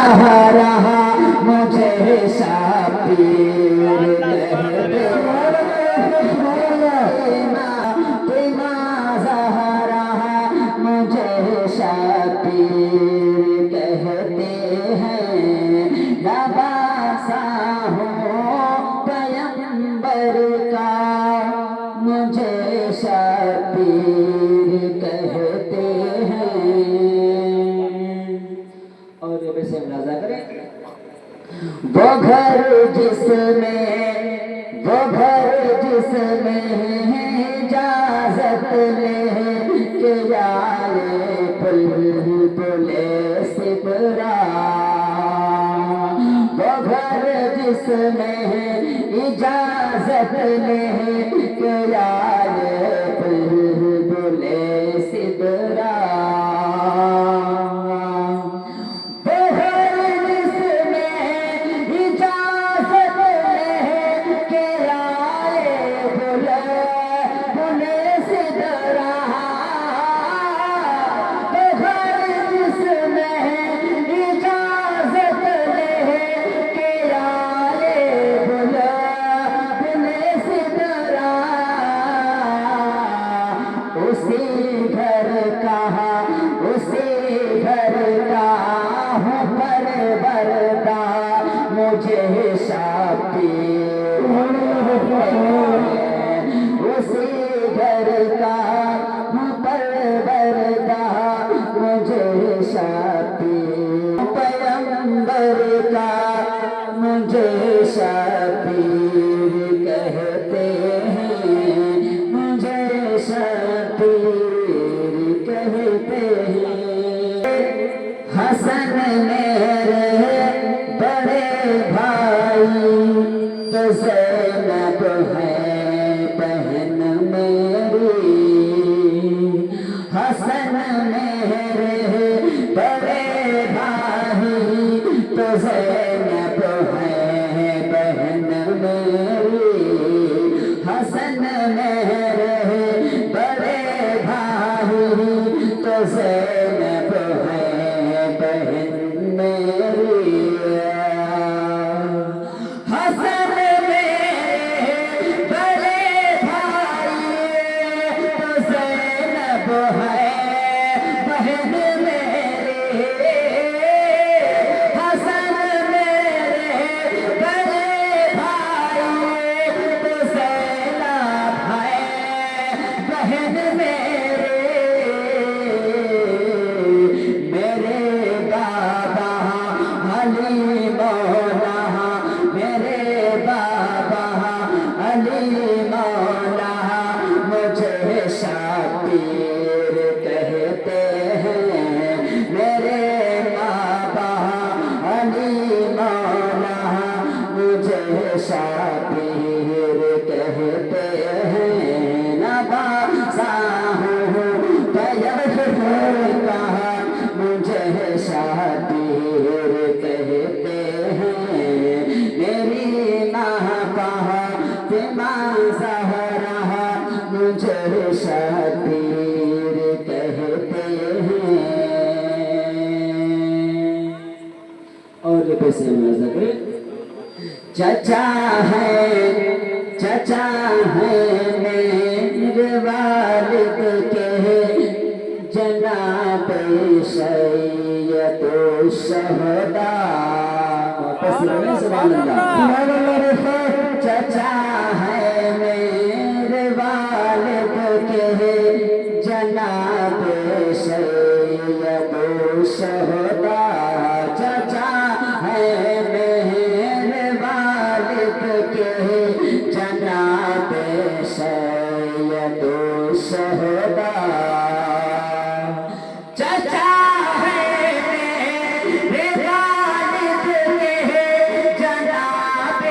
ज़हरा मुझे शाबीर कहते फातिमा ज़हरा मुझे शाबीर कहते हैं। लबासा हूँ पैगंबर का मुझे शाबीर कहते हैं। और ये वैसे अंदाजा करें, वो घर जिसमें इजाजत लेके जाए बुलबुले सिदरा, वो घर जिसमें इजाजत लेके जाए बुलबुले सिदरा, उसी घर का हूँ परवरदा मुझे शाबीर, उसी घर का हूँ परवरदा मुझे शाबीर, पैगंबर का मुझे शाबीर कहते हैं, मुझे शाबीर कहते हैं। हसन मेरे बड़े भाई तो ज़ैनब है बहन मेरी, हसन मेरे बड़े भाई तो ज़ैनब है बहन मेरी, हसन मेरे बड़े भाई तो ज़ैनब है बहन मेरी, हसन मेरे बड़े भाई तो ज़ैनब है बहन मेरी, हसन मेरे बड़े भाई तो ज़ैनब है बहन मेरी, मेरे बाबा अली मौला, मेरे बाबा अली मौला मुझे शाबीर कहते हैं। मेरे बाबा अली मौला मुझे शाबीर कहते हैं। नवासा हूँ पैगंबर का मुझे शाबीर कहते हैं। मेरी माँ फातिमा ज़हरा मुझे शाबीर कहते हैं। और ये पैसे अंदाजा करें, चचा है मेरे वालिद के जनाब सैयदो शहदा, चचा है मेरे वालिद के जनाब सैयदो शहदा, चचा है मेरे वालिद के जनाब सैयदो शहदा, चचा है मेरे वालिद के जनाब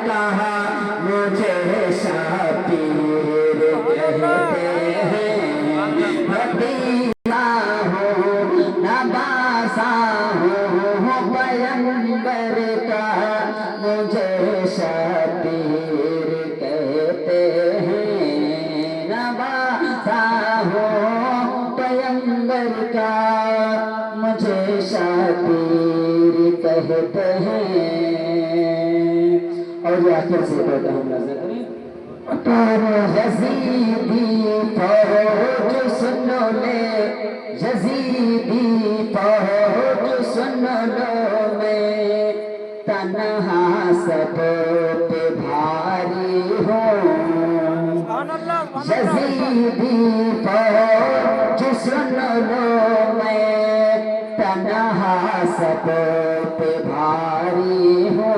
कहा मुझे शाबीर कहते हैं। भतीजा हूँ नवासा हूँ पैगंबर का मुझे शाबीर कहते हैं। नवासा हूँ पैगंबर का मुझे शाबीर कहते हैं। और ये आखिर से कहता हूँ नजर करें। यजीदी फौज सुन ले, यजीदी फौज सुन लो, मैं तन्हा सब पे भारी हूँ। यजीदी फौज सुन लो, मैं तन्हा सब पे भारी हूँ।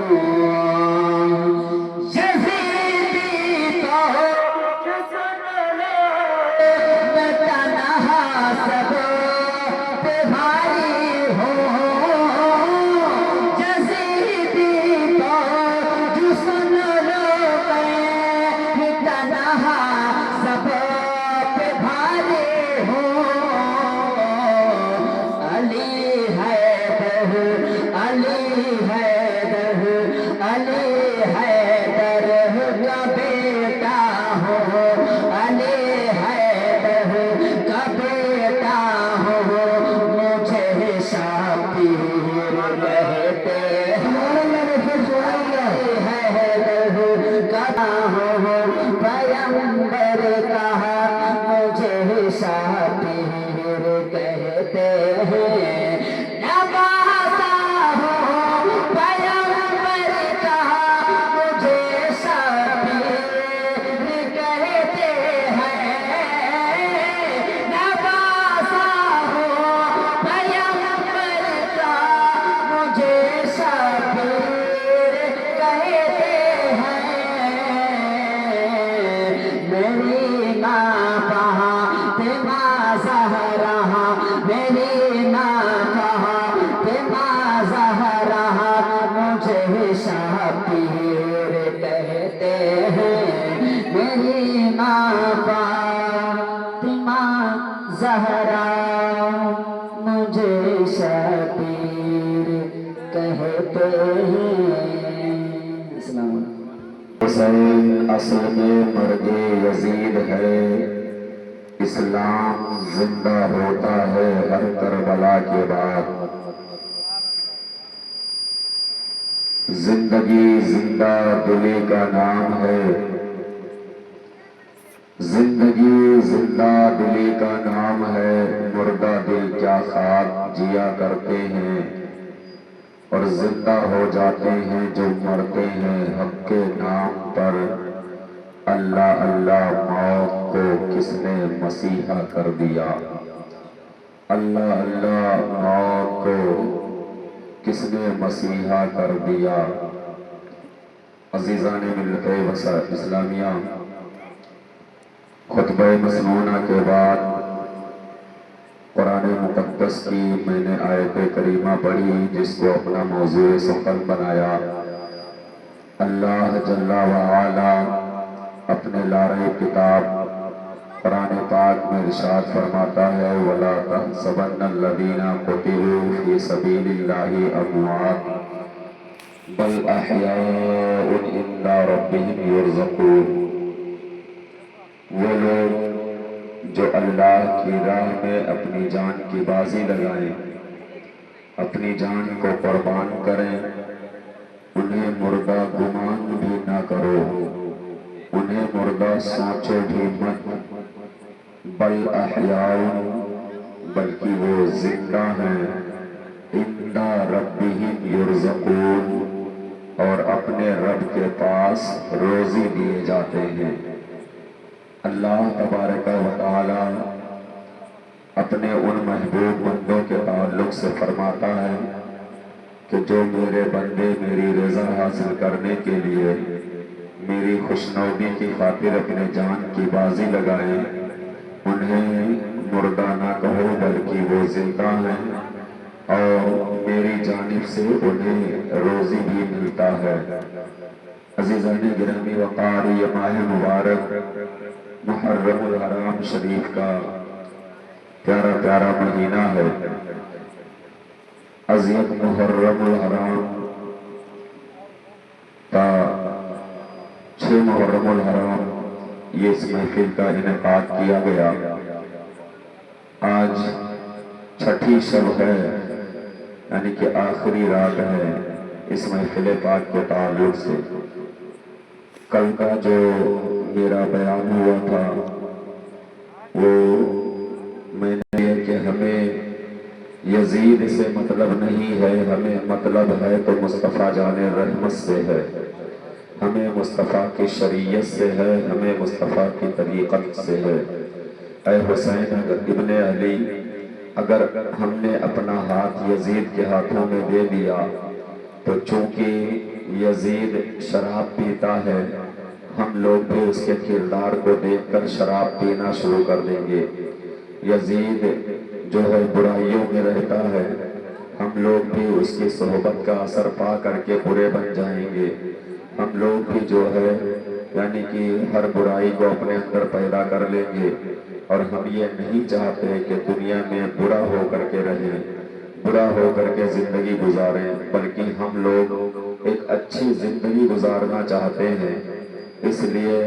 हुसैन असल में मर्दे यजीद है। इस्लाम जिंदा होता है हर करबला के बाद। जिंदगी जिंदा दिली का नाम है। जिंदगी जिंदा दिली का नाम है। मुर्दा दिल क्या खाक जिया करते हैं और जिंदा हो जाते हैं जो मरते हैं हक के नाम पर। अल्लाह अल्लाह मौत को किसने मसीहा कर दिया। अल्लाह अल्लाह मौत को किसने मसीहा कर दिया। अजीज़ान मिल्लत इस्लामिया, खुतबा मसनूना के बाद कुरान मुक़द्दस की मैंने आयत करीमा पढ़ी जिसको अपना मौज़ू सुख़न बनाया। अल्लाह जल्ला व आला अपने लारे किताब कुरान पाक में इरशाद फरमाता है, वला तहसबन्नल्लज़ीना क़ुतिलू फ़ी सबीलिल्लाहि अमवात बल अहयाउन इंदा रब्बिहिम युरज़क़ून। वो लोग जो अल्लाह की राह में अपनी जान की बाजी लगाएं, अपनी जान को कुर्बान करें, उन्हें मुर्दा गुमान भी ना करो, उन्हें मुर्दा सोचो भी मत। बल अहयाउन, बल्कि वो जिंदा हैं, इंदा रब्बिहिम युरज़क़ून, और अपने रब के पास रोजी दिए जाते हैं। अल्लाह तबारक व तआला अपने उन महबूब बंदों के ताल्लुक से फरमाता है कि जो मेरे बंदे मेरी रज़ा हासिल करने के लिए मेरी खुशनौदी की खातिर अपने जान की बाजी लगाए, उन्हें मुर्दा ना कहो बल्कि वो जिंदा हैं और मेरी जानिब से उन्हें रोजी भी मिलता है। عزیزان گرامی وقار یہ ماہ مبارک محرم الحرام شریف کا پیارا پیارا مہینہ ہے۔ ازید محرم الحرام تا 6 محرم الحرام یہ اس محفل کا انعقاد کیا گیا۔ آج چھٹی شب ہے، یعنی کہ آخری رات ہے اس محفل پاک کے تعلق سے۔ کل کا جو میرا بیان ہوا تھا وہ میں نے یہ کہ ہمیں یزید سے مطلب نہیں ہے، ہمیں مطلب ہے تو مصطفیٰ جان رحمت سے ہے، ہمیں مصطفیٰ کی شریعت سے ہے، ہمیں مصطفیٰ کی طریقت سے ہے۔ اے حسین ابن علی، اگر ہم نے اپنا ہاتھ یزید کے ہاتھوں میں دے دیا تو چونکہ یزید شراب پیتا ہے، ہم لوگ بھی اس کے کردار کو دیکھ کر شراب پینا شروع کر دیں گے۔ یزید جو ہے برائیوں میں رہتا ہے، ہم لوگ بھی اس کی صحبت کا اثر پا کر کے برے بن جائیں گے۔ ہم لوگ بھی جو ہے یعنی کہ ہر برائی کو اپنے اندر پیدا کر لیں گے، اور ہم یہ نہیں چاہتے کہ دنیا میں برا ہو کر کے رہیں، برا ہو کر کے زندگی گزاریں، بلکہ ہم لوگ ایک اچھی زندگی گزارنا چاہتے ہیں۔ اس لیے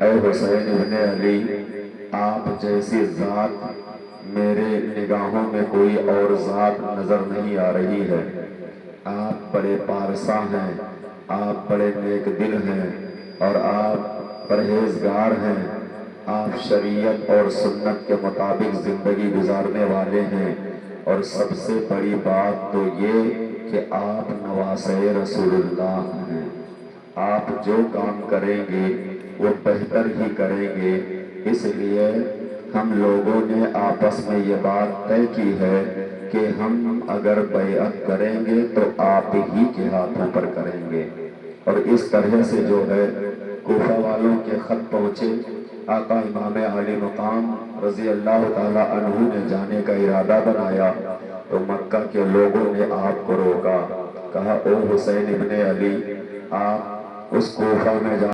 اے حسین ابن علی، آپ جیسی ذات میرے نگاہوں میں کوئی اور ذات نظر نہیں آ رہی ہے۔ آپ بڑے پارسا ہیں، آپ بڑے نیک دل ہیں، اور آپ پرہیزگار ہیں، آپ شریعت اور سنت کے مطابق زندگی گزارنے والے ہیں، اور سب سے بڑی بات تو یہ کہ آپ نواسے رسول اللہ ہیں۔ آپ جو کام کریں گے وہ بہتر ہی کریں گے۔ اس لیے ہم لوگوں نے آپس میں یہ بات طے کی ہے کہ ہم اگر بیعت کریں گے تو آپ ہی کے ہاتھوں پر کریں گے۔ اور اس طرح سے جو ہے کوفہ والوں کے خط پہنچے، آقا امام عالی مقام رضی اللہ تعالیٰ عنہ نے جانے کا ارادہ بنایا تو مکہ کے لوگوں نے آپ کو روکا، کہا او حسین ابن علی، آپ اس کوفہ میں